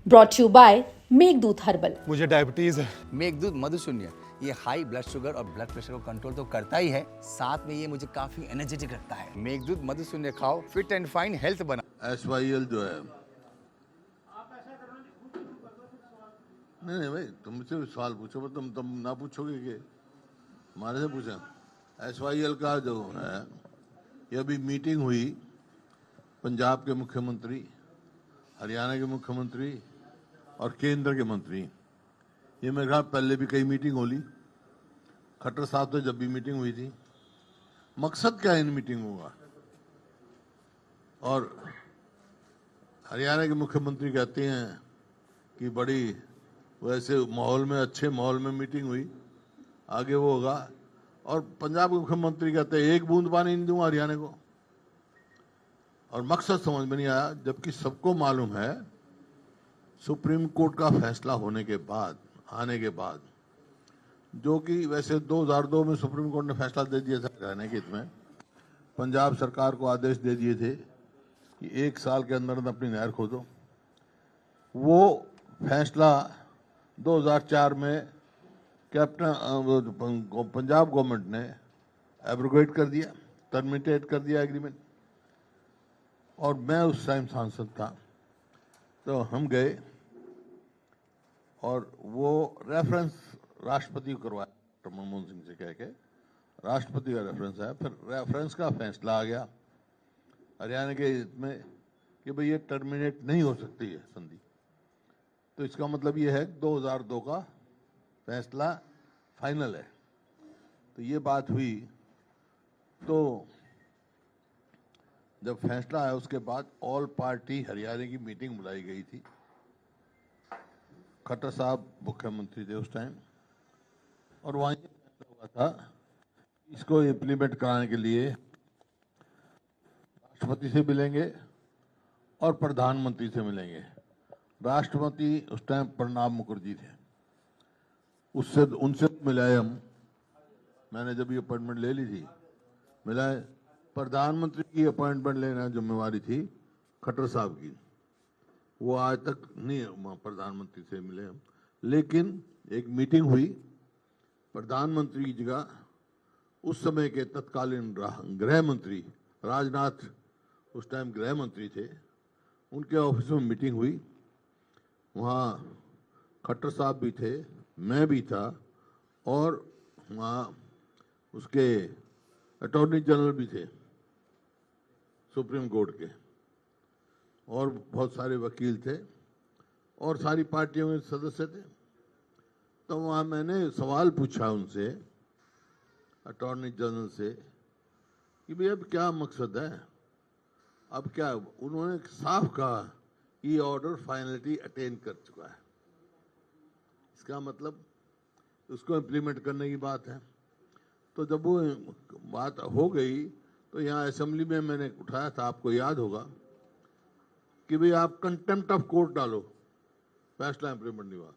Brought to you by Meghdoot herbal. मुझे diabetes है। मेघदूत मधुशून्य ये हाई ब्लड शुगर और ब्लड प्रेशर को कंट्रोल तो करता ही है, साथ में ये मुझे काफी एनर्जेटिक रखता है। मेघदूत मधुशून्य खाओ, फिट एंड फाइन हेल्थ बना। SYL जो है, नहीं भाई, तुम मुझसे सवाल पूछो, तुम ना पूछोगे कि हमारे से पूछा। SYL का जो है, ये अभी मीटिंग हुई पंजाब के मुख्यमंत्री, हरियाणा के मुख्यमंत्री और केंद्र के मंत्री। ये मेरे ख्याल पहले भी कई मीटिंग हो ली, खट्टर साहब तो जब भी मीटिंग हुई थी। मकसद क्या है इन मीटिंगों का? और हरियाणा के मुख्यमंत्री कहते हैं कि बड़ी वैसे माहौल में, अच्छे माहौल में मीटिंग हुई, आगे वो होगा। और पंजाब के मुख्यमंत्री कहते हैं एक बूंद पानी नहीं दूंगा हरियाणा को। और मकसद समझ में नहीं आया, जबकि सबको मालूम है सुप्रीम कोर्ट का फैसला होने के बाद, आने के बाद, जो कि वैसे 2002 में सुप्रीम कोर्ट ने फैसला दे दिया था हरियाणा के हित में, पंजाब सरकार को आदेश दे दिए थे कि 1 साल के अंदर अपनी नहर खोदो। वो फैसला 2004 में पंजाब गवर्नमेंट ने एब्रोगेट कर दिया, टर्मिनेट कर दिया एग्रीमेंट। और मैं उस टाइम सांसद था, तो हम गए और वो रेफरेंस राष्ट्रपति को करवाया, डॉक्टर मनमोहन सिंह से कह के राष्ट्रपति का रेफरेंस है। फिर रेफरेंस का फैसला आ गया हरियाणा के इसमें कि भाई ये टर्मिनेट नहीं हो सकती है संधि। तो इसका मतलब ये है 2002 का फैसला फाइनल है। तो ये बात हुई। तो जब फैसला आया उसके बाद ऑल पार्टी हरियाणा की मीटिंग बुलाई गई थी। खट्टर साहब मुख्यमंत्री थे उस टाइम, और वहीं फैसला हुआ था इसको इम्प्लीमेंट कराने के लिए राष्ट्रपति से मिलेंगे और प्रधानमंत्री से मिलेंगे। राष्ट्रपति उस टाइम प्रणब मुखर्जी थे, उससे उनसे मिलाए हम। मैंने जब ये अपॉइंटमेंट ले ली थी, मिलाए। प्रधानमंत्री की अपॉइंटमेंट लेना जिम्मेवारी थी खट्टर साहब की। वो आज तक नहीं प्रधानमंत्री से मिले हम, लेकिन एक मीटिंग हुई प्रधानमंत्री की जगह उस समय के तत्कालीन गृह मंत्री राजनाथ, उस टाइम गृह मंत्री थे, उनके ऑफिस में मीटिंग हुई। वहाँ खट्टर साहब भी थे, मैं भी था, और वहाँ उसके अटॉर्नी जनरल भी थे सुप्रीम कोर्ट के, और बहुत सारे वकील थे, और सारी पार्टियों के सदस्य थे। तो वहाँ मैंने सवाल पूछा उनसे, अटॉर्नी जनरल से, कि भाई अब क्या मकसद है, अब क्या? उन्होंने साफ कहा कि ऑर्डर फाइनलिटी अटेन कर चुका है। इसका मतलब उसको इम्प्लीमेंट करने की बात है। तो जब वो बात हो गई तो यहाँ असेंबली में मैंने उठाया था, आपको याद होगा, कि भाई आप कंटेम्प्ट ऑफ कोर्ट डालो, फैसला इम्प्लीमेंट नहीं हुआ।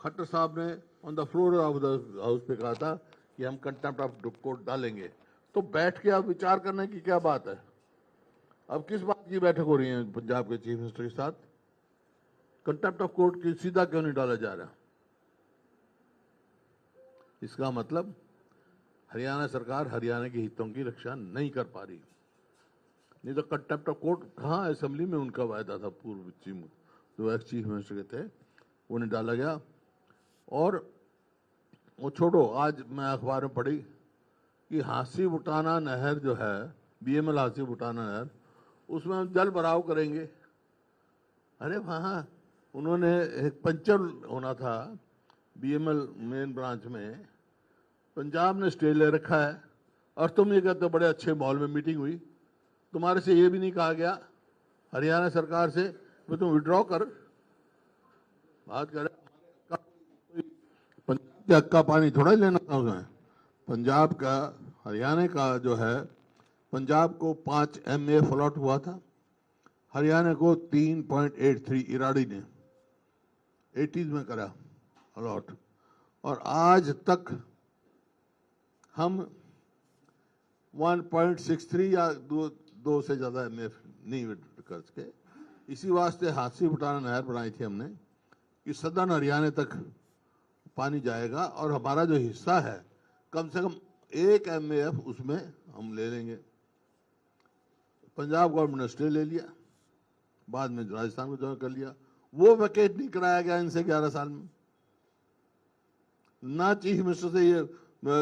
खट्टर साहब ने on the floor of the house पे कहा था कि हम कंटेम्प्ट ऑफ कोर्ट डालेंगे। तो बैठ के आप विचार करने की क्या बात है? अब किस बात की बैठक हो रही है पंजाब के चीफ मिनिस्टर के साथ? कंटेम्प्ट ऑफ कोर्ट की सीधा क्यों नहीं डाला जा रहा? इसका मतलब हरियाणा सरकार हरियाणा के हितों की रक्षा नहीं कर पा रही। नहीं तो कंटेम्प्ट ऑफ कोर्ट कहाँ, असेंबली में उनका वायदा था, पूर्व जो एक्स चीफ मिनिस्टर के थे, उन्हें डाला गया। और वो छोड़ो, आज मैं अखबार में पढ़ी कि हांसी बुटाना नहर जो है, BML हांसी बुटाना नहर, उसमें हम जल भराव करेंगे। अरे वहाँ उन्होंने एक पंचर होना था BML मेन ब्रांच में, पंजाब ने स्टे ले रखा है, और तुम ये कहते हो बड़े अच्छे माहौल में मीटिंग हुई। तुम्हारे से ये भी नहीं कहा गया हरियाणा सरकार से कि तुम विड्रॉ कर। बात करें, पंजाब के हक का पानी थोड़ा ही लेना था उसमें। पंजाब का, हरियाणा का जो है, पंजाब को 5 MA फ्लॉट हुआ था, हरियाणा को 3.83 इराडी ने 80s में करा अलॉट। और आज तक हम 1.63 या दो से ज्यादा MA नहीं कर सके। इसी वास्ते हाथी फुटाना नहर बनाई थी हमने कि सदन हरियाणा तक पानी जाएगा और हमारा जो हिस्सा है कम से कम 1 MAF उसमें हम ले लेंगे। पंजाब गवर्नमेंट ने स्टे ले लिया, बाद में राजस्थान को ज्वाइन कर लिया। वो वैकेट नहीं कराया गया इनसे 11 साल में। ना चीफ मिनिस्टर से ये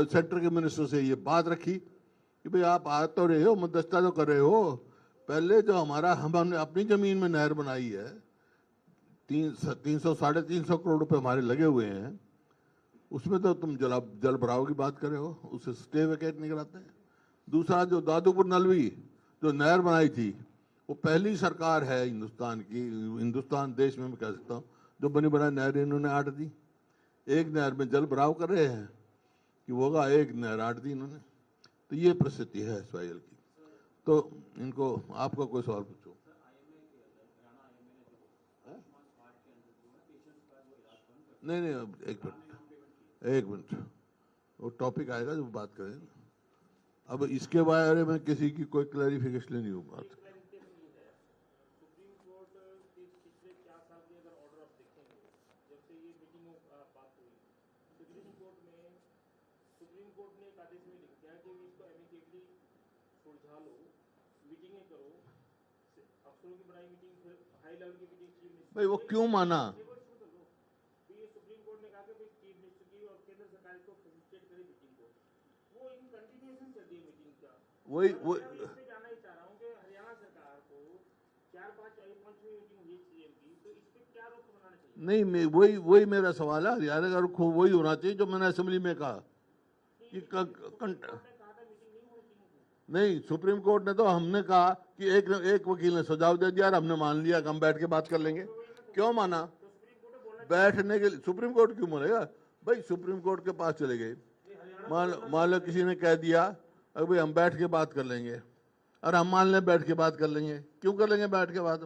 सेंटर के मिनिस्टर से ये बात रखी कि भाई आप आ तो रहे हो, मध्यस्थता तो कर रहे हो, पहले जो हमारा हमने अपनी जमीन में नहर बनाई है 300-350 करोड़ रुपए हमारे लगे हुए हैं, उसमें तो तुम जल भराव की बात कर रहे हो, उसे स्टे वैकेट नहीं कराते। दूसरा जो दादूपुर नलवी जो नहर बनाई थी वो पहली सरकार है हिंदुस्तान की, हिंदुस्तान देश में मैं कह सकता हूँ, जो बनी बनाई नहर इन्होंने 8 दी। एक नहर में जल भराव कर रहे हैं कि होगा, एक नहर 8 दी इन्होंने। तो ये परिस्थिति है SYL की। तो इनको आपका कोई सवाल पूछो। नहीं, एक मिनट वो टॉपिक आएगा जो बात करें। अब इसके बारे में किसी की कोई क्लैरिफिकेशन नहीं हो बात। भाई वो क्यों माना? वही जानना ही चाह रहा हूँ कि हरियाणा सरकार को 4-5 मीटिंग हुई CM की, तो इस पे क्या रुख बनाना चाहिए? नहीं, वही मेरा सवाल है। हरियाणा का रुख वही होना चाहिए जो मैंने असेंबली में कहा कि नहीं, सुप्रीम कोर्ट ने तो हमने कहा कि एक वकील ने सुझाव दे दिया और हमने मान लिया कि हम बैठ के बात कर लेंगे। क्यों माना? बैठने के लिए सुप्रीम कोर्ट क्यों मानेगा भाई? सुप्रीम कोर्ट के पास चले गए, मान लो किसी ने कह दिया अरे भाई हम बैठ के बात कर लेंगे, और हम मान लें बैठ के बात कर लेंगे। क्यों कर लेंगे बैठ के बात?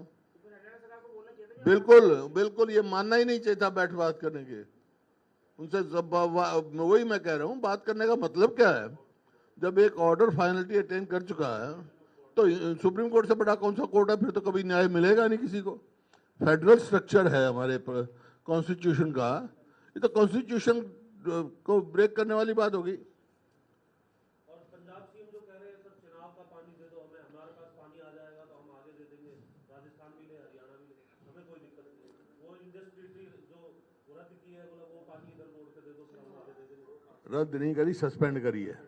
बिल्कुल ये मानना ही नहीं चाहिए था बैठ बात करने के उनसे। वही मैं कह रहा हूँ, बात करने का मतलब क्या है? जब एक ऑर्डर फाइनलिटी अटेन कर चुका है तो सुप्रीम कोर्ट से बड़ा कौन सा कोर्ट है? फिर तो कभी न्याय मिलेगा नहीं किसी को। फेडरल स्ट्रक्चर है हमारे कॉन्स्टिट्यूशन का, ये तो कॉन्स्टिट्यूशन को ब्रेक करने वाली बात होगी। और पंजाब सीएम जो कह रहे हैं सर चुनाव का पानी दे दो हमें, हमारे पास पानी आ जाएगा तो हम आगे दे देंगे, राजस्थान भी ले हरियाणा भी ले, हमें कोई दिक्कत नहीं। वो इंडस्ट्री जो रद्द की है बोला वो पानी इधर मोड़ के दे दो, फिर हम आगे दे देंगे। रद्द नहीं करी, सस्पेंड करी है,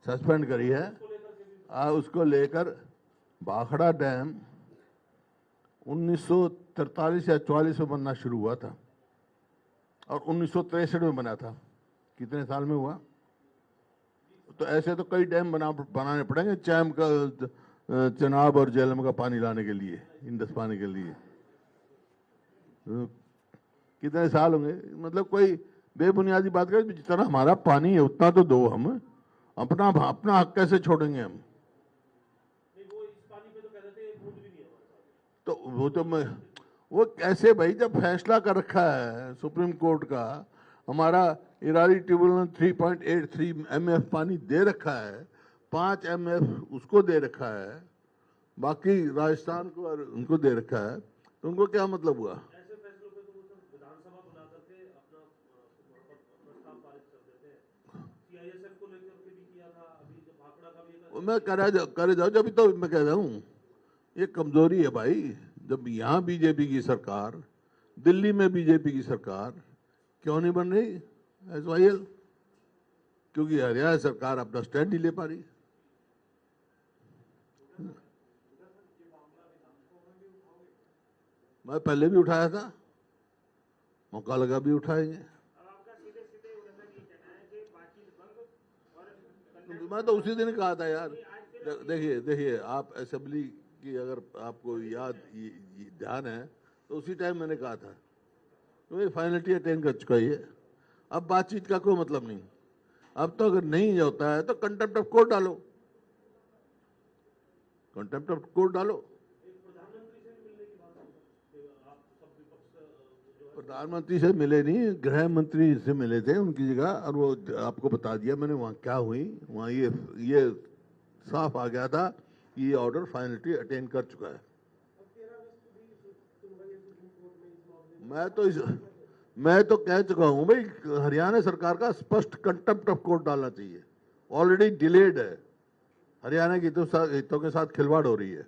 सस्पेंड करी है। उसको लेकर भाखड़ा डैम 1943 या 44 में बनना शुरू हुआ था और 1963 में बना था। कितने साल में हुआ? तो ऐसे तो कई डैम बनाने पड़ेंगे चेनाब और झेलम का पानी लाने के लिए, इंडस पानी के लिए। कितने साल होंगे? मतलब कोई बेबुनियादी बात करें, जितना हमारा पानी है उतना तो दो, हम अपना हक कैसे छोड़ेंगे हम? वो इस पानी पे तो कह देते हैं बूंद भी नहीं है हमारे पास। तो वो कैसे भाई? जब फैसला कर रखा है सुप्रीम कोर्ट का, हमारा इरादी ट्रिब्यूनल 3.83 MF पानी दे रखा है, 5 MF उसको दे रखा है, बाकी राजस्थान को और उनको दे रखा है, तो उनको क्या मतलब हुआ? ऐसे फैसलों पे तो वो सब विधानसभा बुला करके अपना प्रस्ताव पारित कर देते हैं। CISF को लेकर के भी किया था, अभी जो भाखड़ा का भी मैं करे जाओ। जब तो मैं कह रहा हूँ ये कमजोरी है भाई। जब यहाँ बीजेपी की सरकार, दिल्ली में बीजेपी की सरकार क्यों नहीं बन रही SYL? क्योंकि हरियाणा सरकार अपना स्टैंड नहीं ले पा रही। मैं पहले भी उठाया था, मौका लगा भी उठाएंगे। मैं तो उसी दिन कहा था यार। देखिए आप असेंबली की अगर आपको ध्यान है तो उसी टाइम मैंने कहा था तो ये फाइनलिटी अटेन कर चुका है। अब बातचीत का कोई मतलब नहीं। अब तो अगर नहीं होता है तो कंटेम्प्ट ऑफ कोर्ट डालो, कंटेम्प्ट ऑफ कोर्ट डालो। प्रधानमंत्री से मिले नहीं, गृह मंत्री से मिले थे उनकी जगह, और वो आपको बता दिया मैंने वहाँ क्या हुई। वहाँ ये साफ आ गया था कि ये ऑर्डर फाइनलिटी अटेन कर चुका है। मैं तो कह चुका हूं भाई, हरियाणा सरकार का स्पष्ट कंटेम्प्ट ऑफ कोर्ट डालना चाहिए। ऑलरेडी डिलेड है, हरियाणा की हितों के साथ खिलवाड़ हो रही है।